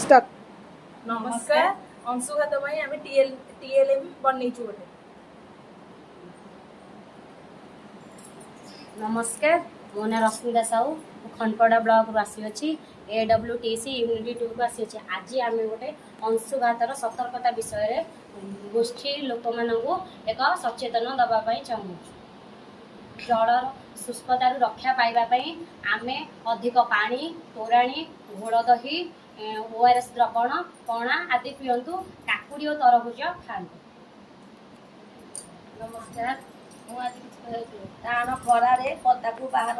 Start. नमस्कार अंशुघात आम TLM बनईचु गोटे। नमस्कार मो ना रश्मिता साहू खनपड़ा ब्लॉक रु आसी अच्छी AWTC यूनिट 2 को आसी अच्छी। आज आम गोटे अंशुघातर सतर्कता विषय गोष्ठी लोक मानू एक सचेतन दवाई चाहूँ। जलर शुष्कतार रक्षा पाइबापी आम अधिक पानी तोराणी घोल दही ORS द्रवण पणा आदि पिंतु काकुड़ी और तरबुज खातु। नमस्कार टाण खरारे पदा को बाहर।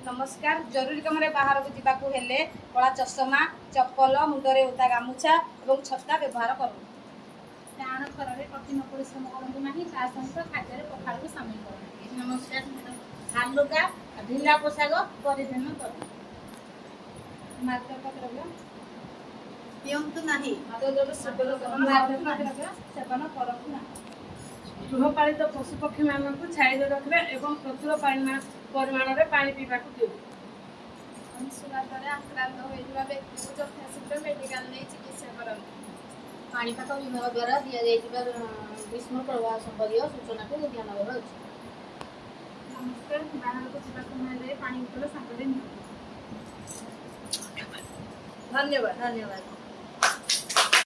नमस्कार जरूरी कम बाहर को जावाक हेले कला चषमा चप्पल मुंडरे ओदा गामुछा और छता व्यवहार करूँ। टाण खरारे कठिन परिश्रम करूँ ना सहित खाद्य पखाड़ को सामिल करूँ। नमस्कार हालुका ढिला पोशाक परिधान करूँ। मादक द्रव्य पिंतु नहीं सेवन करूँ ना। गृहपालित पशुपक्षी मानक छाई रखा एवं प्रचुर परिमाण में पानी पीवा दिउ। अंशुघात आक्रांत होता व्यक्ति को यथाशीघ्र मेडिकल नहीं चिकित्सा करूँ। पाणीपाग विभाग द्वारा दि जाइए ग्रीष्म प्रवाह संबंधी सूचना को ध्यान देवा उचित। नमस्कार बाहर को जावा समय पानी बोतल सांगे धन्यवाद। धन्यवाद।